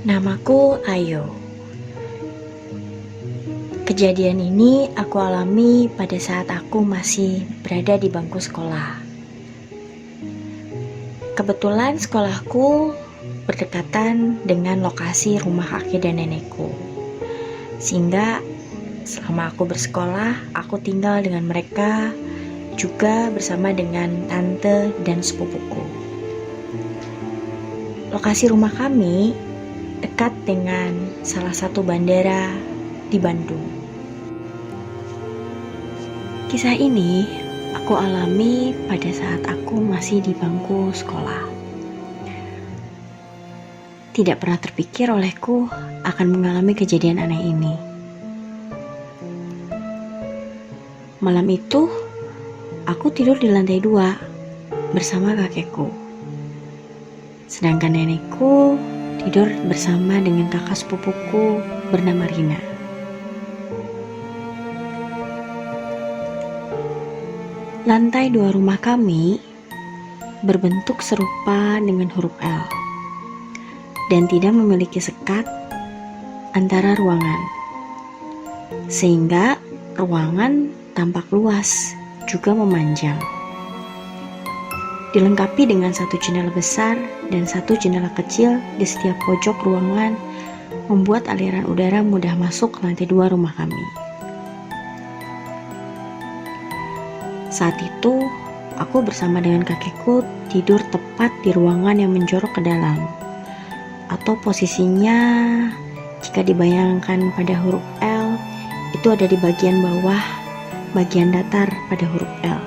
Namaku Ayo. Kejadian ini aku alami pada saat aku masih berada di bangku sekolah. Kebetulan sekolahku berdekatan dengan lokasi rumah kakek dan nenekku. Sehingga selama aku bersekolah, aku tinggal dengan mereka juga bersama dengan tante dan sepupuku. Lokasi rumah kami dekat dengan salah satu bandara di Bandung. Kisah ini aku alami pada saat aku masih di bangku sekolah. Tidak pernah terpikir olehku akan mengalami kejadian aneh ini. Malam itu, aku tidur di lantai 2 bersama kakekku. Sedangkan nenekku tidur bersama dengan kakak sepupuku bernama Rina. Lantai 2 rumah kami berbentuk serupa dengan huruf L dan tidak memiliki sekat antara ruangan, sehingga ruangan tampak luas juga memanjang. Dilengkapi dengan satu jendela besar dan satu jendela kecil di setiap pojok ruangan, membuat aliran udara mudah masuk ke lantai 2 rumah kami. Saat itu, aku bersama dengan kakekku tidur tepat di ruangan yang menjorok ke dalam, atau posisinya jika dibayangkan pada huruf L, itu ada di bagian bawah, bagian datar pada huruf L.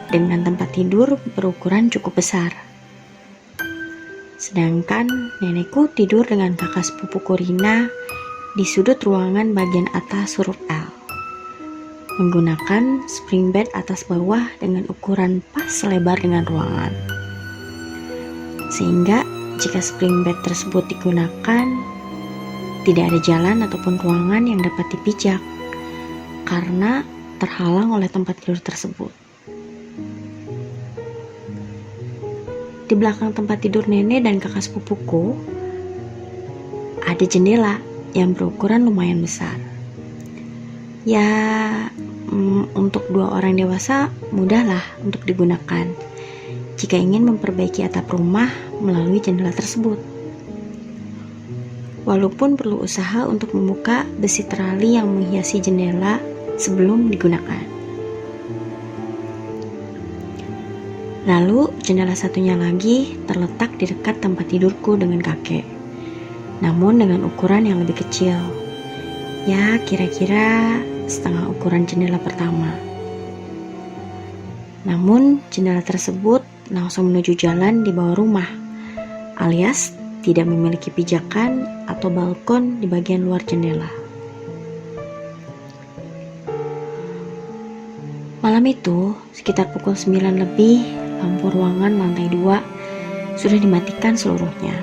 Dengan tempat tidur berukuran cukup besar. Sedangkan nenekku tidur dengan kakak sepupuku Rina di sudut ruangan bagian atas huruf L, menggunakan spring bed atas bawah dengan ukuran pas selebar dengan ruangan. Sehingga jika spring bed tersebut digunakan, tidak ada jalan ataupun ruangan yang dapat dipijak karena terhalang oleh tempat tidur tersebut. Di belakang tempat tidur nenek dan kakak sepupuku ada jendela yang berukuran lumayan besar. Ya, untuk 2 orang dewasa mudahlah untuk digunakan jika ingin memperbaiki atap rumah melalui jendela tersebut. Walaupun perlu usaha untuk membuka besi terali yang menghiasi jendela sebelum digunakan. Lalu jendela satunya lagi terletak di dekat tempat tidurku dengan kakek, namun dengan ukuran yang lebih kecil. Ya, kira-kira setengah ukuran jendela pertama. Namun jendela tersebut langsung menuju jalan di bawah rumah, alias tidak memiliki pijakan atau balkon di bagian luar jendela. Malam itu, sekitar pukul 9 lebih, lampu ruangan lantai 2 sudah dimatikan seluruhnya.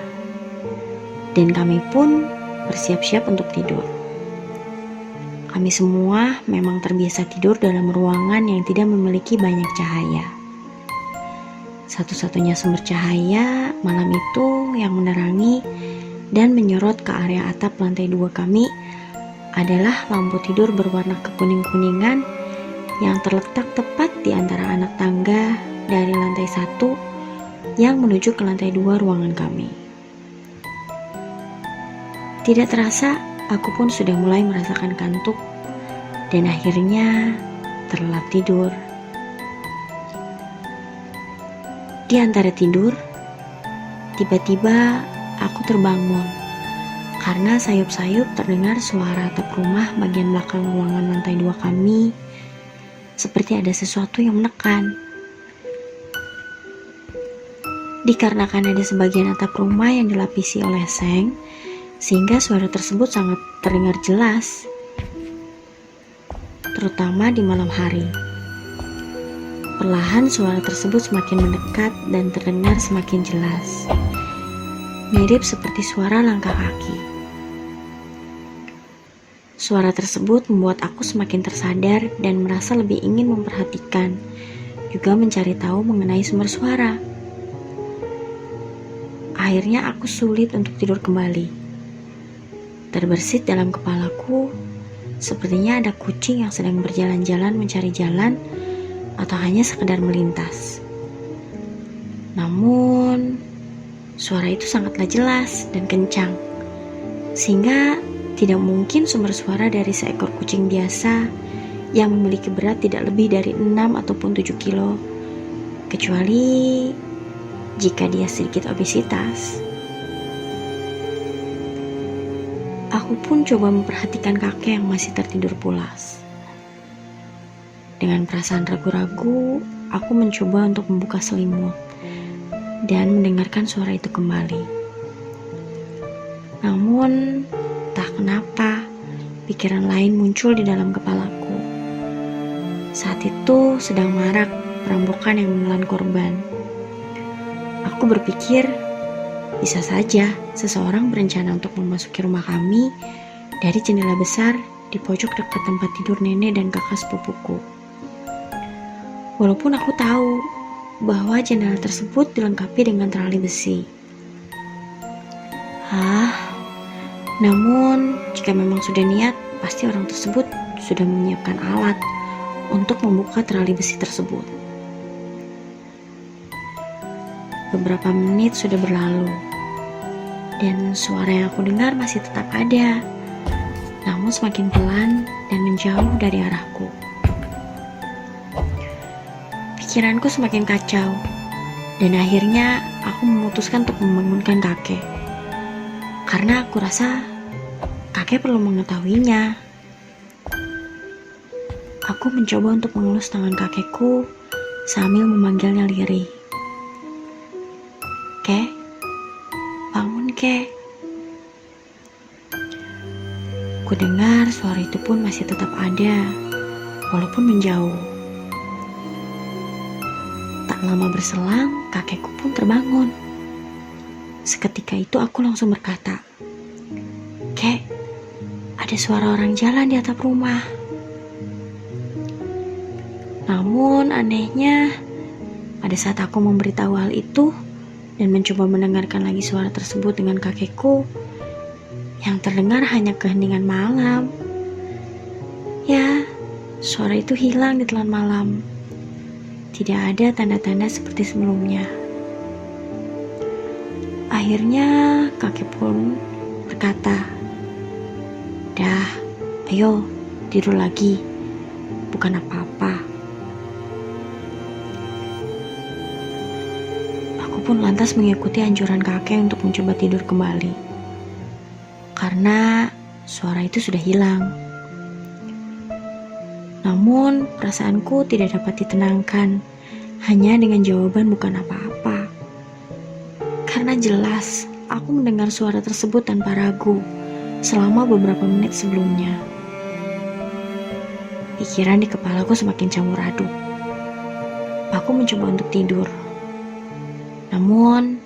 Dan kami pun bersiap-siap untuk tidur. Kami semua memang terbiasa tidur dalam ruangan yang tidak memiliki banyak cahaya. Satu-satunya sumber cahaya malam itu yang menerangi dan menyorot ke area atap lantai 2 kami adalah lampu tidur berwarna kekuning-kuningan yang terletak tepat di antara anak tangga dari lantai 1 yang menuju ke lantai 2 ruangan kami. Tidak terasa, aku pun sudah mulai merasakan kantuk dan akhirnya terlelap tidur. Di antara tidur, tiba-tiba aku terbangun karena sayup-sayup terdengar suara atap rumah bagian belakang ruangan lantai 2 kami, seperti ada sesuatu yang menekan. Dikarenakan ada sebagian atap rumah yang dilapisi oleh seng, sehingga suara tersebut sangat terdengar jelas, terutama di malam hari. Perlahan suara tersebut semakin mendekat dan terdengar semakin jelas, mirip seperti suara langkah kaki. Suara tersebut membuat aku semakin tersadar dan merasa lebih ingin memperhatikan, juga mencari tahu mengenai sumber suara. Akhirnya aku sulit untuk tidur kembali. Terbersit dalam kepalaku, sepertinya ada kucing yang sedang berjalan-jalan mencari jalan atau hanya sekedar melintas. Namun, suara itu sangatlah jelas dan kencang, sehingga tidak mungkin sumber suara dari seekor kucing biasa yang memiliki berat tidak lebih dari 6 ataupun 7 kilo, kecuali jika dia sedikit obesitas. Aku pun coba memperhatikan kakek yang masih tertidur pulas. Dengan perasaan ragu-ragu, aku mencoba untuk membuka selimut dan mendengarkan suara itu kembali. Namun, entah kenapa, pikiran lain muncul di dalam kepalaku. Saat itu sedang marak perampokan yang menelan korban. Aku berpikir, bisa saja seseorang berencana untuk memasuki rumah kami dari jendela besar di pojok dekat tempat tidur nenek dan kakak sepupuku. Walaupun aku tahu bahwa jendela tersebut dilengkapi dengan terali besi. Namun jika memang sudah niat, pasti orang tersebut sudah menyiapkan alat untuk membuka terali besi tersebut. Beberapa menit sudah berlalu, dan suara yang aku dengar masih tetap ada, namun semakin pelan dan menjauh dari arahku. Pikiranku semakin kacau, dan akhirnya aku memutuskan untuk membangunkan kakek. Karena aku rasa kakek perlu mengetahuinya. Aku mencoba untuk mengelus tangan kakekku sambil memanggilnya lirih. Kek, bangun kek. Ku dengar suara itu pun masih tetap ada, walaupun menjauh. Tak lama berselang, kakekku pun terbangun. Seketika itu aku langsung berkata, Kek, ada suara orang jalan di atap rumah. Namun anehnya, pada saat aku memberitahu hal itu dan mencoba mendengarkan lagi suara tersebut dengan kakekku, yang terdengar hanya keheningan malam. Ya, suara itu hilang di telan malam. Tidak ada tanda-tanda seperti sebelumnya. Akhirnya kakek pun berkata, "Dah, ayo tidur lagi, bukan apa-apa." Aku pun lantas mengikuti anjuran kakek untuk mencoba tidur kembali, karena suara itu sudah hilang. Namun perasaanku tidak dapat ditenangkan hanya dengan jawaban bukan apa-apa. Karena jelas aku mendengar suara tersebut tanpa ragu selama beberapa menit sebelumnya. Pikiran di kepalaku semakin campur aduk. Aku mencoba untuk tidur. Namun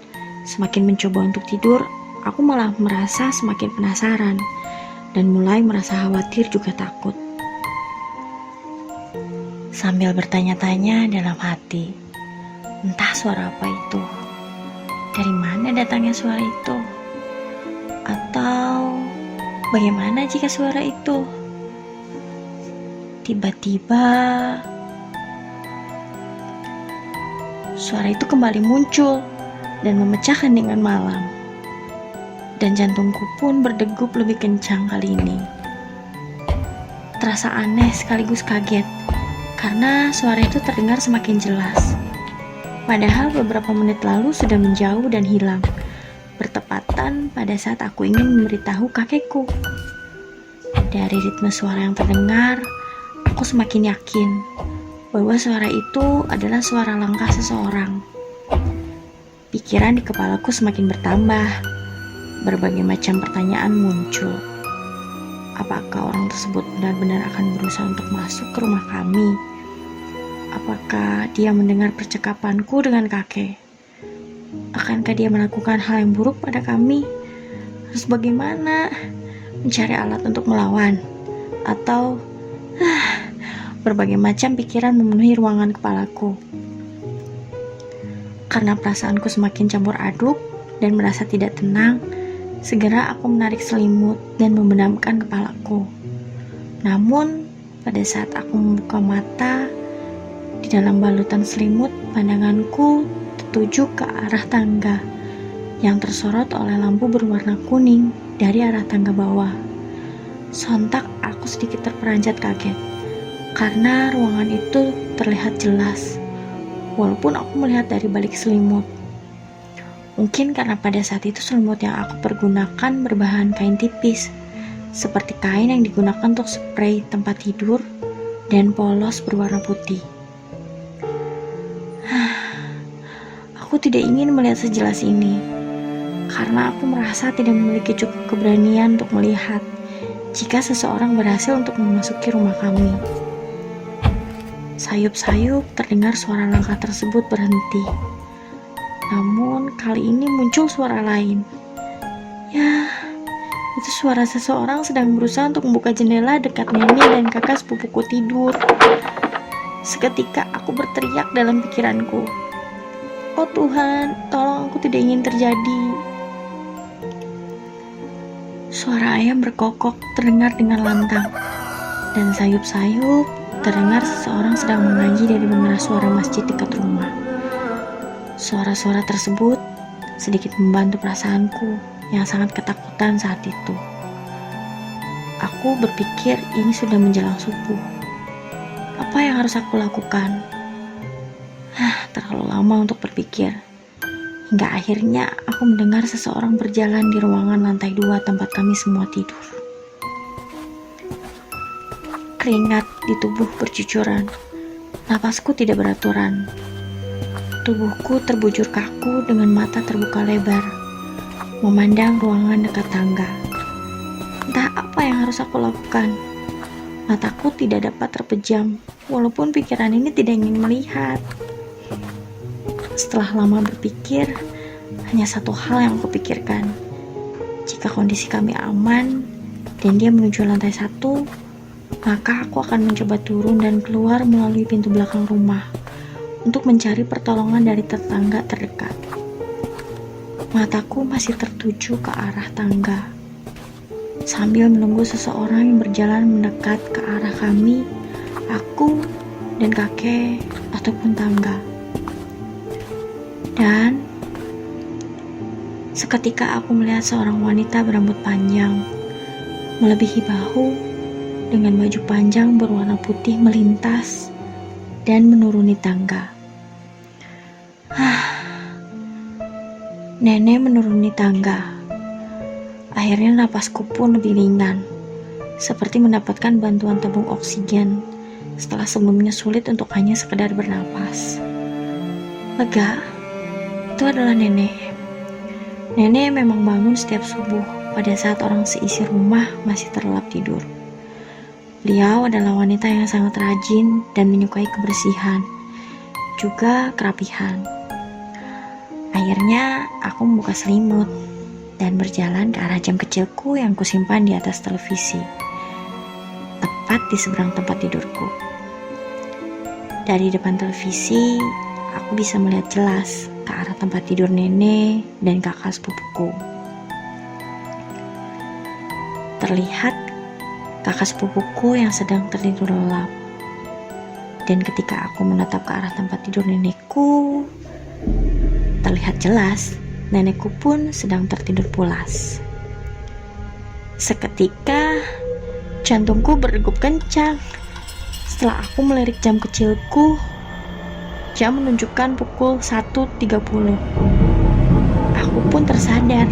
semakin mencoba untuk tidur, aku malah merasa semakin penasaran dan mulai merasa khawatir juga takut. Sambil bertanya-tanya dalam hati, entah suara apa itu? Dari mana datangnya suara itu? Atau bagaimana jika suara itu? Tiba-tiba suara itu kembali muncul dan memecah heningan malam. Dan jantungku pun berdegup lebih kencang kali ini. Terasa aneh sekaligus kaget, karena suara itu terdengar semakin jelas. Padahal beberapa menit lalu sudah menjauh dan hilang, bertepatan pada saat aku ingin memberitahu kakekku. Dari ritme suara yang terdengar, aku semakin yakin bahwa suara itu adalah suara langkah seseorang. Pikiran di kepalaku semakin bertambah. Berbagai macam pertanyaan muncul. Apakah orang tersebut benar-benar akan berusaha untuk masuk ke rumah kami? Apakah dia mendengar percakapanku dengan kakek? Akankah dia melakukan hal yang buruk pada kami? Harus bagaimana? Mencari alat untuk melawan? Atau berbagai macam pikiran memenuhi ruangan kepalaku. Karena perasaanku semakin campur aduk, dan merasa tidak tenang, segera aku menarik selimut dan membenamkan kepalaku. Namun, pada saat aku membuka mata, di dalam balutan selimut, pandanganku tertuju ke arah tangga yang tersorot oleh lampu berwarna kuning dari arah tangga bawah. Sontak aku sedikit terperanjat kaget, karena ruangan itu terlihat jelas, walaupun aku melihat dari balik selimut. Mungkin karena pada saat itu selimut yang aku pergunakan berbahan kain tipis, seperti kain yang digunakan untuk spray tempat tidur dan polos berwarna putih. Aku tidak ingin melihat sejelas ini, karena aku merasa tidak memiliki cukup keberanian untuk melihat jika seseorang berhasil untuk memasuki rumah kami. Sayup-sayup terdengar suara langkah tersebut berhenti. Namun kali ini muncul suara lain. Ya, itu suara seseorang sedang berusaha untuk membuka jendela dekat nenek dan kakak sepupuku tidur. Seketika aku berteriak dalam pikiranku, "Oh Tuhan, tolong, aku tidak ingin terjadi." Suara ayam berkokok terdengar dengan lantang, dan sayup-sayup terdengar seseorang sedang mengaji dari menara suara masjid dekat rumah. Suara-suara tersebut sedikit membantu perasaanku yang sangat ketakutan saat itu. Aku berpikir ini sudah menjelang subuh. Apa yang harus aku lakukan? Terlalu lama untuk berpikir. Hingga akhirnya aku mendengar seseorang berjalan di ruangan lantai 2 tempat kami semua tidur. Keringat di tubuh bercucuran. Napasku tidak beraturan. Tubuhku terbujur kaku dengan mata terbuka lebar, memandang ruangan dekat tangga. Entah apa yang harus aku lakukan. Mataku tidak dapat terpejam, walaupun pikiran ini tidak ingin melihat. Setelah lama berpikir, hanya satu hal yang aku pikirkan. Jika kondisi kami aman dan dia menuju lantai 1, maka aku akan mencoba turun dan keluar melalui pintu belakang rumah untuk mencari pertolongan dari tetangga terdekat. Mataku masih tertuju ke arah tangga, sambil menunggu seseorang yang berjalan mendekat ke arah kami, aku, dan kakek ataupun tangga. Dan seketika aku melihat seorang wanita berambut panjang, melebihi bahu, dengan baju panjang berwarna putih melintas dan menuruni tangga. Nenek menuruni tangga. Akhirnya napasku pun lebih ringan, seperti mendapatkan bantuan tabung oksigen setelah sebelumnya sulit untuk hanya sekedar bernapas. Lega, itu adalah nenek. Nenek memang bangun setiap subuh pada saat orang seisi rumah masih terlelap tidur. Beliau adalah wanita yang sangat rajin dan menyukai kebersihan, juga kerapihan. Akhirnya aku membuka selimut dan berjalan ke arah jam kecilku yang kusimpan di atas televisi, tepat di seberang tempat tidurku. Dari depan televisi, aku bisa melihat jelas ke arah tempat tidur nenek dan kakak sepupuku. Terlihat kakak sepupuku yang sedang tertidur lelap. Dan ketika aku menatap ke arah tempat tidur nenekku, terlihat jelas nenekku pun sedang tertidur pulas. Seketika jantungku berdegup kencang. Setelah aku melirik jam kecilku, jam menunjukkan pukul 1.30. Aku pun tersadar,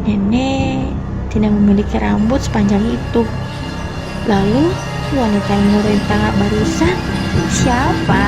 nenek tidak memiliki rambut sepanjang itu. Lalu wanita yang menuruni tangga barusan siapa?